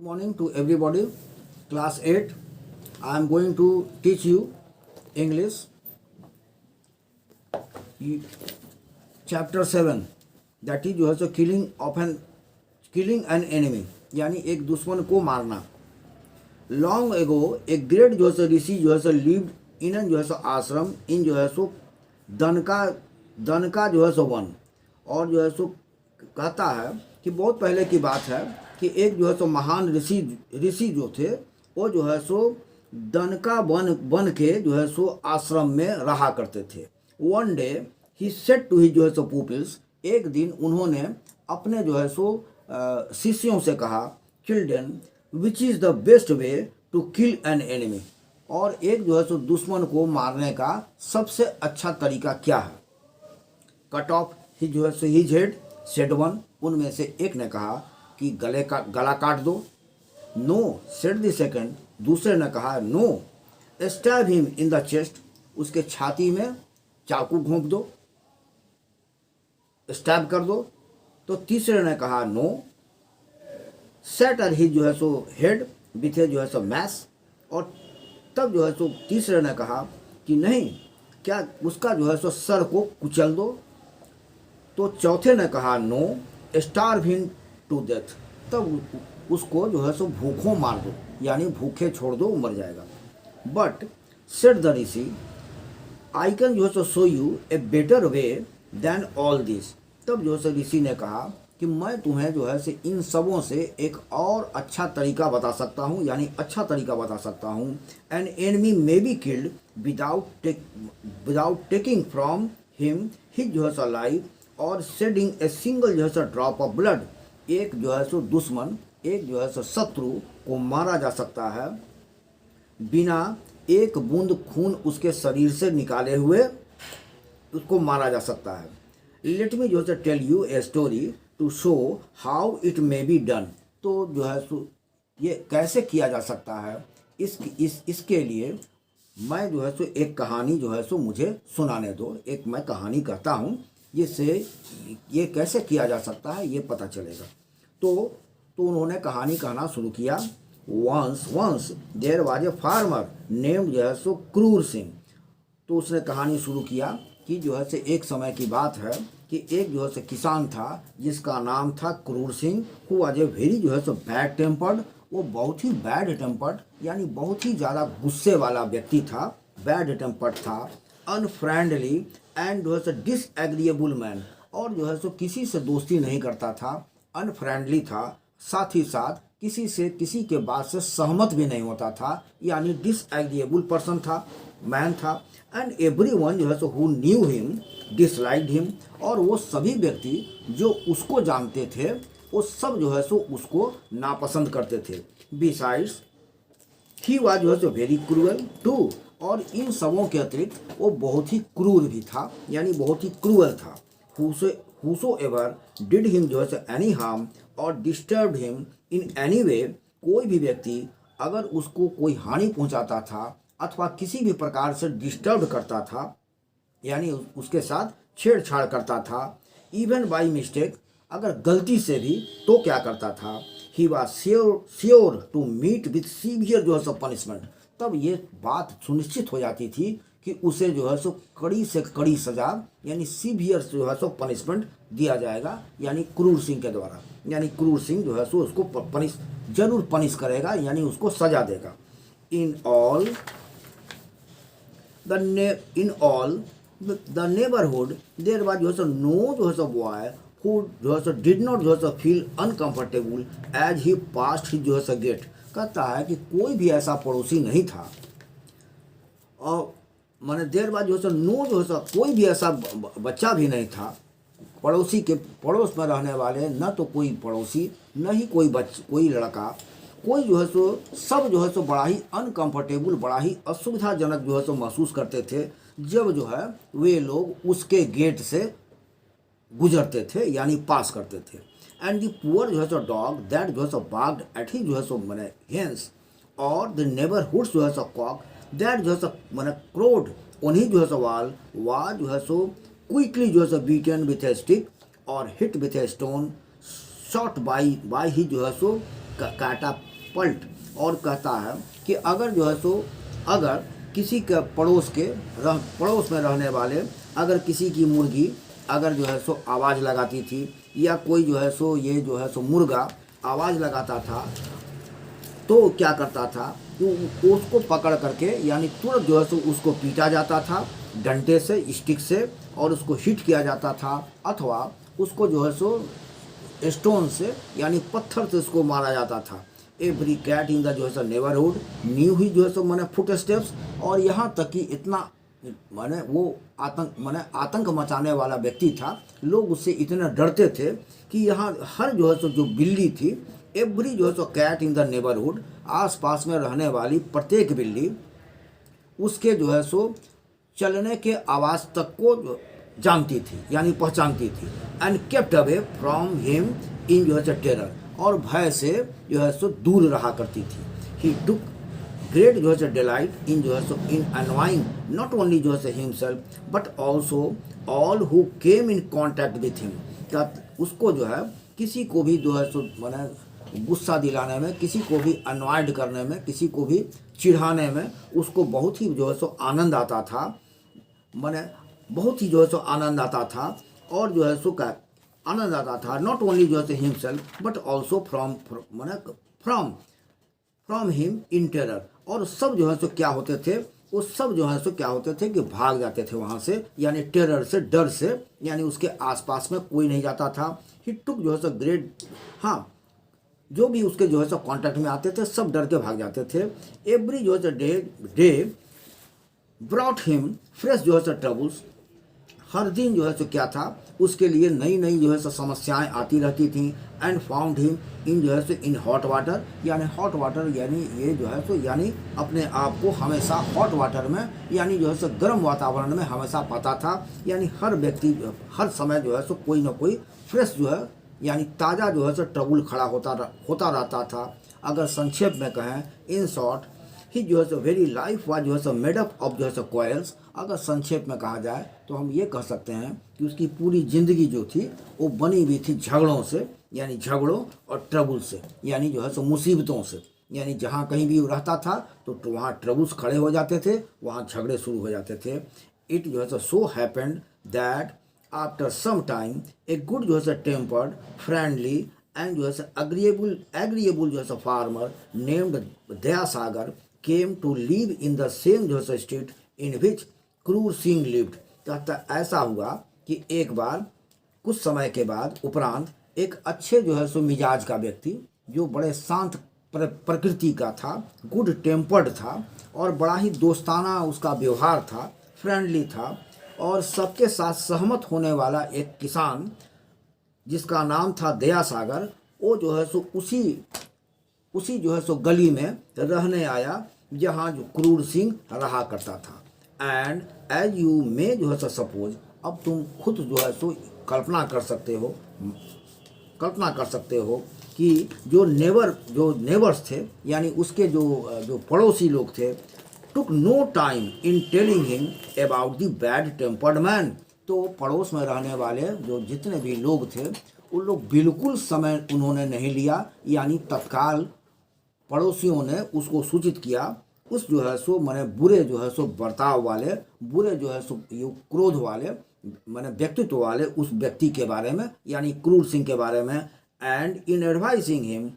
Morning to everybody. Class 8. I am going to teach you English. Chapter 7. That is जो है सो killing an enemy. यानी एक दुश्मन को मारना. Long ago, a great जो है सो ऋषि जो है सो lived in an जो है सो आश्रम इन जो है सो दनका जो है सो वन. और जो है सो कहता है कि बहुत पहले की बात है कि एक जो है सो महान ऋषि जो थे वो जो है सो दनका बन के जो है सो आश्रम में रहा करते थे. One day he said to he जो है सो पीपल्स. एक दिन उन्होंने अपने जो है सो शिष्यों से कहा, children which is the best way to kill an enemy. और एक जो है सो दुश्मन को मारने का सबसे अच्छा तरीका क्या है. कट ऑफ ही जो है सो हिज हेड सेड वन. उनमें से एक ने कहा कि गला काट दो. No said the second. दूसरे ने कहा no stab him in the chest. उसके छाती में चाकू घोंप दो, स्टैब कर दो. तो तीसरे ने कहा नो सेटर ही जो है सो हेड विथ जो है सो मैस. और तब जो है सो तीसरे ने कहा कि नहीं, क्या उसका जो है सो सर को कुचल दो. तो चौथे ने कहा no starve him to death. तब उसको जो है सो भूखों मार दो, यानी भूखे छोड़ दो, मर जाएगा. But said the rishi I can जो है सो show you a better way than all this. तब जो है सो ऋषि ने कहा कि मैं तुम्हें जो है से इन सबों से एक और अच्छा तरीका बता सकता हूँ, यानी अच्छा तरीका बता सकता हूँ. An enemy may be killed without taking from him his जो है सो लाइफ और शेडिंग ए सिंगल जो है सो ड्रॉप ऑफ ब्लड. एक जो है सो दुश्मन, एक जो है सो शत्रु को मारा जा सकता है बिना एक बूंद खून उसके शरीर से निकाले हुए. उसको मारा जा सकता है. लेट मी जो है tell you a story to show how it may be done. तो जो है सो ये कैसे किया जा सकता है, इसके लिए मैं जो है सो एक कहानी जो है सो मुझे सुनाने दो. एक मैं कहानी कहता हूँ, जिससे ये कैसे किया जा सकता है ये पता चलेगा. तो उन्होंने कहानी कहना शुरू किया. Once there was a farmer named जो है सो क्रूर सिंह. तो उसने कहानी शुरू किया कि जो है से एक समय की बात है कि एक जो है से किसान था जिसका नाम था क्रूर Singh. Who was a very जो है सो बैड टेम्पर्ड. वो बहुत ही बैड टेम्पर्ड, यानी बहुत ही ज़्यादा गुस्से वाला व्यक्ति था, बैड टेम्पर्ड था. अनफ्रेंडली एंड जो है सो डिसएग्रीएबल मैन. और जो है सो किसी से दोस्ती नहीं करता था. अनफ्रेंडली था, साथ ही साथ किसी के बात से सहमत भी नहीं होता था, यानी डिसएग्रीएबल पर्सन था, मैन था. एंड एवरीवन जो है so who knew him disliked him. और वो सभी व्यक्ति जो उसको जानते थे वो सब जो है सो उसको नापसंद करते थे. बिसाइड्स ही वाज जो है सो वेरी क्रूअल टू. और इन सबों के अतिरिक्त वो बहुत ही क्रूर भी था, यानी बहुत ही क्रूअल था. हुसोएवर डिड हिम जो है सो एनी हार्म और disturb him in any way. कोई भी व्यक्ति अगर उसको कोई हानि पहुंचाता था अथवा किसी भी प्रकार से डिस्टर्ब करता था, यानी उसके साथ छेड़छाड़ करता था, इवन बाय मिस्टेक, अगर गलती से भी, तो क्या करता था. He was sure to meet with severe जो है सो पनिशमेंट. तब ये बात सुनिश्चित हो जाती थी कि उसे जो है सो कड़ी से कड़ी सजा, यानी सीवियर जो है सो पनिशमेंट दिया जाएगा, यानी क्रूर सिंह के द्वारा. यानी क्रूर सिंह जो है सो उसको जरूर पनिश करेगा, यानी उसको सजा देगा. In all the neighbourhood there was जो है सो नो जो है सो बॉय हु जो है सो डिड नॉट जो है सो feel uncomfortable as he passed he जो है सो गेट. कहता है कि कोई भी ऐसा पड़ोसी नहीं था, और माने देर बाद जो है सो नो जो है सो कोई भी ऐसा बच्चा भी नहीं था पड़ोसी के पड़ोस में रहने वाले, न तो कोई पड़ोसी, न ही कोई लड़का, कोई जो है सो सब जो है सो बड़ा ही अनकंफर्टेबल, बड़ा ही असुविधाजनक जो है सो महसूस करते थे जब जो है वे लोग उसके गेट से गुजरते थे, यानी पास करते थे. एंड दी पुअर जो है सो डॉग दैट जो है सो बार्क्ड एट ही जो है सो मैंने हेंस और द नेबरहुड जो है सो कॉक दैट जो है सो मैंने क्रोड ऑन ही जो है सो वाल वाज जो है सो क्विकली जो है सो बीटन विथ ए स्टिक और hit with a stone shot by he जो है सो काटा पल्ट, और कहता है कि अगर जो है सो अगर किसी के पड़ोस में रहने वाले अगर किसी की मुर्गी अगर जो है सो आवाज़ लगाती थी, या कोई जो है सो ये जो है सो मुर्गा आवाज़ लगाता था, तो क्या करता था कि उसको पकड़ करके यानी तुरंत जो है सो उसको पीटा जाता था डंडे से, स्टिक से, और उसको हिट किया जाता था, अथवा उसको जो है सो स्टोन से यानी पत्थर से उसको मारा जाता था। एवरी कैट इन द जो है सो नेबरहुड न्यू ही जो है सो मैंने फुट स्टेप्स, और यहाँ तक कि इतना माने वो आतंक मचाने वाला व्यक्ति था, लोग उससे इतने डरते थे कि यहाँ हर जो है सो जो बिल्ली थी, एवरी जो है सो कैट इन द नेबरहुड, आस पास में रहने वाली प्रत्येक बिल्ली उसके जो है सो चलने के आवाज़ तक को जानती थी यानी पहचानती थी। And kept away from him इन जो है सो टेरर, और भय से जो है सो दूर रहा करती थी। ही टुक ग्रेट जो है सो डिलाइट इन जो है सो इन अनवाइंग नॉट ओनली जो है सो himself but also all who came in contact with him, उसको जो है किसी को भी जो है सो मैंने गुस्सा दिलाने में, किसी को भी अनवाइड करने में, किसी को भी चिढ़ाने में उसको बहुत ही जो है सो आनंद आता था, मैंने बहुत ही जो है सो आनंद आता था, और जो है सो क्या आनंद आता था, नॉट ओनली जो है सो himself but also from him in terror, और सब जो है सो क्या होते थे, वो सब जो है सो क्या होते थे कि भाग जाते थे वहाँ से, यानी टेरर से, डर से, यानी उसके आसपास में कोई नहीं जाता था। ही टुक जो है सो ग्रेट, हाँ जो भी उसके जो है सो कांटेक्ट में आते थे सब डर के भाग जाते थे। एवरी जो है सो डे ब्रॉट हिम फ्रेश जो है सो ट्रबल्स, हर दिन जो है सो क्या था उसके लिए नई नई जो है सो समस्याएं आती रहती थी। एंड फाउंड हिम इन जो है सो इन हॉट वाटर, यानी हॉट वाटर यानी ये जो है सो यानी अपने आप को हमेशा हॉट वाटर में यानी जो है सो गर्म वातावरण में हमेशा पाता था, यानी हर व्यक्ति हर समय जो है सो कोई ना कोई फ्रेश जो है यानी ताज़ा जो है सो ट्रबल खड़ा होता रहता था। अगर संक्षेप में कहें, इन शॉर्ट ही जो है सो वेरी लाइफ वाज जो है सो मेड अप ऑफ जो है सो क्वारल्स, अगर संक्षेप में कहा जाए तो हम ये कह सकते हैं कि उसकी पूरी ज़िंदगी जो थी वो बनी हुई थी झगड़ों से, यानी झगड़ों और ट्रबल से, यानी जो है सो मुसीबतों से, यानी जहाँ कहीं भी रहता था तो वहाँ ट्रबल्स खड़े हो जाते थे, वहाँ झगड़े शुरू हो जाते थे। इट जो है सो happened that after some time a good जो है सो टेम्पर्ड फ्रेंडली एंड जो है सो एग्रीएबल जो है सो farmer named Dayasagar came to live in the same जो है स्ट्रीट इन विच क्रूर सिंह लिव्ड। कहता ऐसा हुआ कि एक बार कुछ समय के बाद उपरांत एक अच्छे जो है सो मिजाज का व्यक्ति जो बड़े शांत प्रकृति का था, गुड टेम्पर्ड था, और बड़ा ही दोस्ताना उसका व्यवहार था, फ्रेंडली था, और सबके साथ सहमत होने वाला एक किसान जिसका नाम था दयासागर, वो जो है सो उसी जो है सो गली में रहने आया जहाँ जो क्रूर सिंह रहा करता था। एंड एज यू मे जो है सो सपोज, अब तुम खुद जो है सो कल्पना कर सकते हो कि जो नेबर्स थे यानी उसके जो पड़ोसी लोग थे, took no time in telling him about the bad tempered man, तो पड़ोस में रहने वाले जो जितने भी लोग थे उन लोग बिल्कुल समय उन्होंने नहीं लिया, यानी तत्काल पड़ोसियों ने उसको सूचित किया उस जो है सो माने बुरे जो है सो बर्ताव वाले, बुरे जो है सो क्रोध वाले माने व्यक्तित्व वाले उस व्यक्ति के बारे में, यानी क्रूर सिंह के बारे में। And in advising him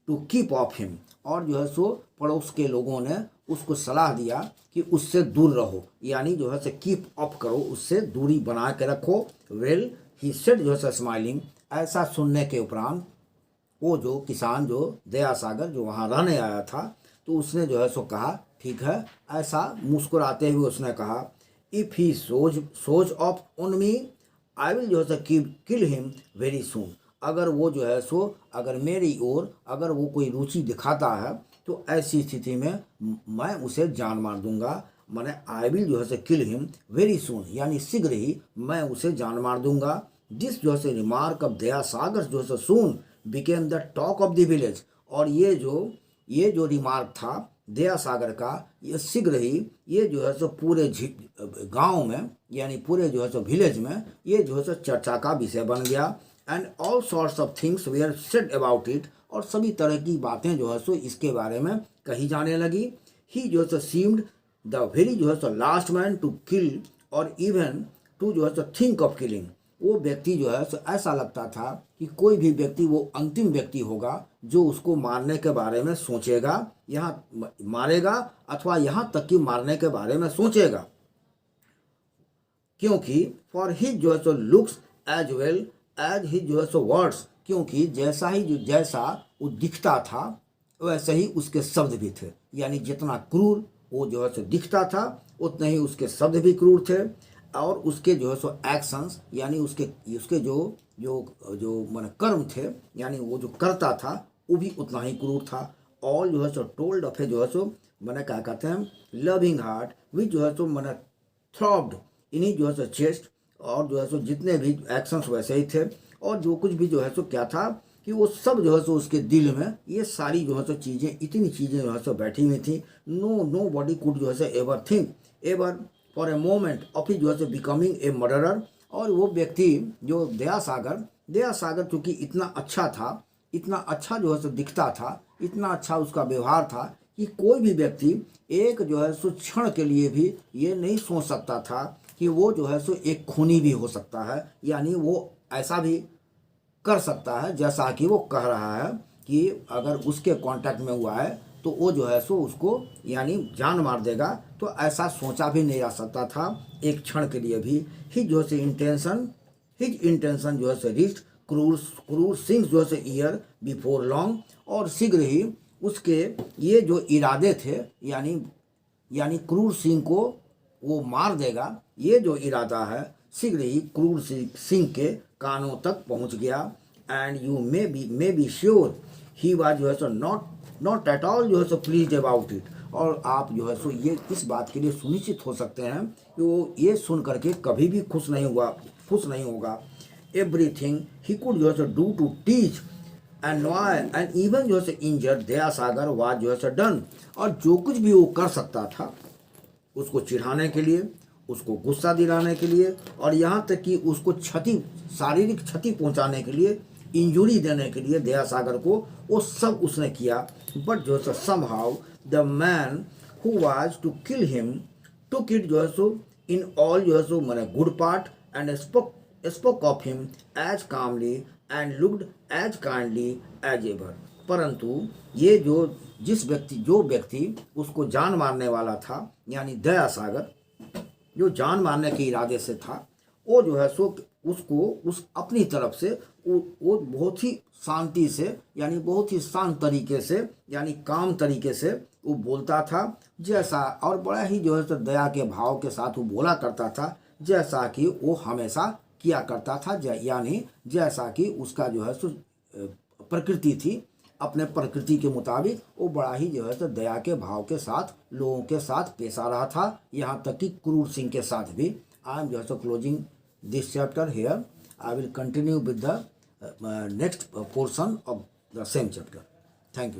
to keep off him, और जो है सो पड़ोस के लोगों ने उसको सलाह दिया कि उससे दूर रहो, यानी जो है सो कीप ऑफ करो, उससे दूरी बना के रखो। वेल ही सेड जो है सो स्माइलिंग, ऐसा सुनने के उपरांत वो जो किसान जो दयासागर जो वहाँ रहने आया था, तो उसने जो है सो कहा ठीक है, ऐसा मुस्कुराते हुए उसने कहा, if he shows of on me I will जो है सो किल हिम वेरी सून, अगर वो जो है सो अगर मेरी ओर अगर वो कोई रुचि दिखाता है तो ऐसी स्थिति में मैं उसे जान मार दूंगा, मैंने आई विल जो है सो किल हिम वेरी सून, यानी शीघ्र ही मैं उसे जान मार दूंगा। दिस जो है सो रिमार्क ऑफ दयासागर जो है सो soon became the talk of the village, और ये जो रिमार्क था दयासागर का, ये शीघ्र ही ये जो है सो पूरे गांव में यानी पूरे जो है सो विलेज में ये जो है सो चर्चा का विषय बन गया। And all sorts of things were said about it, और सभी तरह की बातें जो है सो इसके बारे में कही जाने लगी। ही जो है सो सीम्ड द वेरी जो है सो last man to kill or even to जो है सो थिंक ऑफ किलिंग। वो व्यक्ति जो है सो ऐसा लगता था कि कोई भी व्यक्ति वो अंतिम व्यक्ति होगा जो उसको मारने के बारे में सोचेगा, यहाँ मारेगा अथवा यहाँ तक कि मारने के बारे में सोचेगा, क्योंकि फॉर हिज जो है सो looks as well as his जो है सो वर्ड्स, क्योंकि जैसा वो दिखता था वैसे ही उसके शब्द भी थे। यानी जितना क्रूर वो जो है सो दिखता था उतने ही उसके शब्द भी क्रूर थे, और उसके जो है सो एक्शंस यानी उसके जो जो जो मान कर्म थे यानी वो जो करता था वो भी उतना ही क्रूर था। ऑल जो है सो टोल्ड ऑफ ए जो है सो मैंने क्या कहते हैं लविंग हार्ट विच जो है सो मैंने थ्रॉब्ड इन्हीं जो है सो चेस्ट, और जो है सो जितने भी एक्शंस वैसे ही थे, और जो कुछ भी जो है सो क्या था कि वो सब जो है सो उसके दिल में ये सारी जो है सो चीज़ें इतनी चीज़ें जो है सो बैठी हुई थी। नो बॉडी कुड जो है so ever think ever for a moment of जो है सो बिकमिंग ए मर्डरर। और वो व्यक्ति जो दया सागर चूँकि इतना अच्छा था, इतना अच्छा जो है सो दिखता था, इतना अच्छा उसका व्यवहार था कि कोई भी व्यक्ति एक जो है सो क्षण के लिए भी ये नहीं सोच सकता था कि वो जो है सो एक खूनी भी हो सकता है, यानी वो ऐसा भी कर सकता है जैसा कि वो कह रहा है कि अगर उसके कांटेक्ट में हुआ है तो वो जो है सो उसको यानी जान मार देगा। तो ऐसा सोचा भी नहीं जा सकता था एक क्षण के लिए भी। हिज इंटेंशन जो है सो रिस्ट क्रूर सिंह जो है सो ईयर बिफोर लॉन्ग, और शीघ्र ही उसके ये जो इरादे थे यानी क्रूर सिंह को वो मार देगा, ये जो इरादा है शीघ्र ही क्रूर सिंह के कानों तक पहुंच गया। And you may be sure he was जो है सो नॉट एट ऑल जो है सो प्लीज्ड अबाउट इट। और आप जो है सो ये इस बात के लिए सुनिश्चित हो सकते हैं कि वो ये सुन करके कभी भी खुश नहीं होगा। एवरीथिंग ही कुड जो है सो do to teach and annoy and even जो है सो इंजर्ड दया सागर वाज जो है सो डन। और जो कुछ भी वो कर सकता था उसको चिढ़ाने के लिए, उसको गुस्सा दिलाने के लिए, और यहाँ तक कि उसको शारीरिक क्षति पहुँचाने के लिए, इंजुरी देने के लिए दया सागर को, वो सब उसने किया। बट जो है somehow the man who was to kill him took it जो है सो इन ऑल जो है सो मैंने good part and spoke of him as calmly and looked as kindly as ever. परंतु ये जो व्यक्ति उसको जान मारने वाला था यानी दया सागर जो जान मारने के इरादे से था, वो जो है सो उसको उस अपनी तरफ से वो बहुत ही शांति से यानी बहुत ही शांत तरीके से यानी काम तरीके से वो बोलता था, जैसा और बड़ा ही जो है सो दया के भाव के साथ वो बोला करता था जैसा कि वो हमेशा किया करता था। यानी जैसा कि उसका जो है सो प्रकृति थी, अपने प्रकृति के मुताबिक वो बड़ा ही जो है तो दया के भाव के साथ लोगों के साथ पेश आ रहा था, यहाँ तक कि क्रूर सिंह के साथ भी। आई एम जो है सो closing this chapter here. I will continue with the next portion of the same chapter. Thank you.